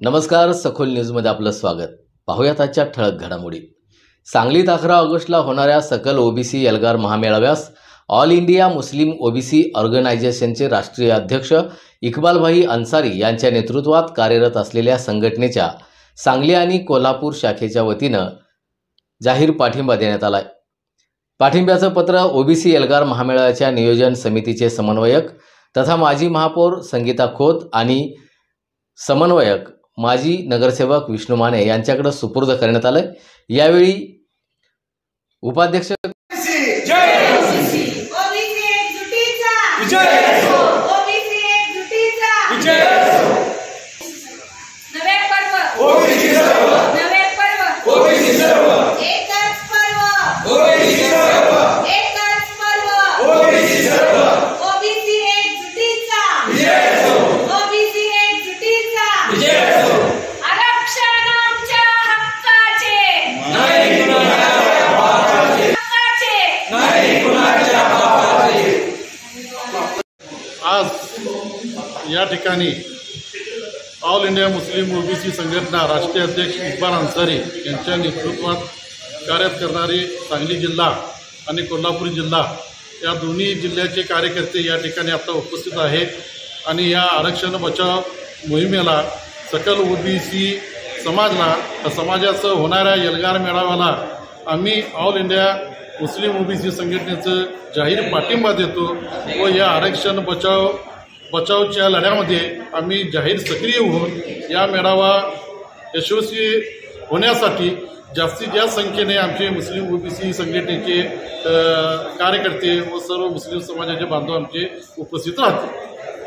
नमस्कार, सखोल न्यूजमध्ये आपलं स्वागत. पाहूयात आजच्या ठळक घडामोडी. सांगलीत 11 ऑगस्टला होणाऱ्या सकल ओबीसी एल्गार महामेळाव्यास ऑल इंडिया मुस्लिम ओबीसी ऑर्गनायझेशनचे राष्ट्रीय अध्यक्ष इक्बालभाई अन्सारी यांच्या नेतृत्वात कार्यरत असलेल्या संघटनेच्या सांगली आणि कोल्हापूर शाखेच्या वतीनं जाहीर पाठिंबा देण्यात आला आहे. पाठिंब्याचं पत्र ओबीसी एल्गार महामेळाव्याच्या नियोजन समितीचे समन्वयक तथा माजी महापौर संगीता खोत आणि समन्वयक माजी नगरसेवक विष्णू माने यांच्याकडे सुपूर्द करण्यात आले. यावेळी उपाध्यक्ष आज या ठिकाणी ऑल इंडिया मुस्लिम ओबीसी संघटना राष्ट्रीय अध्यक्ष इक्बाल अन्सारी यांच्या नेतृत्वात कार्य करणारे सांगली जिल्हा आणि कोल्हापूर जिल्हा या दोन्ही जिल्ह्याचे कार्यकर्ते या ठिकाणी आता उपस्थित आहेत आणि या आरक्षण बचाव मोहिमेला सकल ओबीसी समाजाचं होणाऱ्या एल्गार मेळाव्याला आम्ही ऑल इंडिया मुस्लिम ओबीसी संघटनेचं जाहीर पाठिंबा देतो व या आरक्षण बचावच्या लढ्यामध्ये आम्ही जाहीर सक्रिय होऊन या मेळावा यशस्वी होण्यासाठी जास्तीत जास्त संख्येने आमचे मुस्लिम ओबीसी संघटनेचे कार्यकर्ते व सर्व मुस्लिम समाजाचे बांधव आमचे उपस्थित राहतील.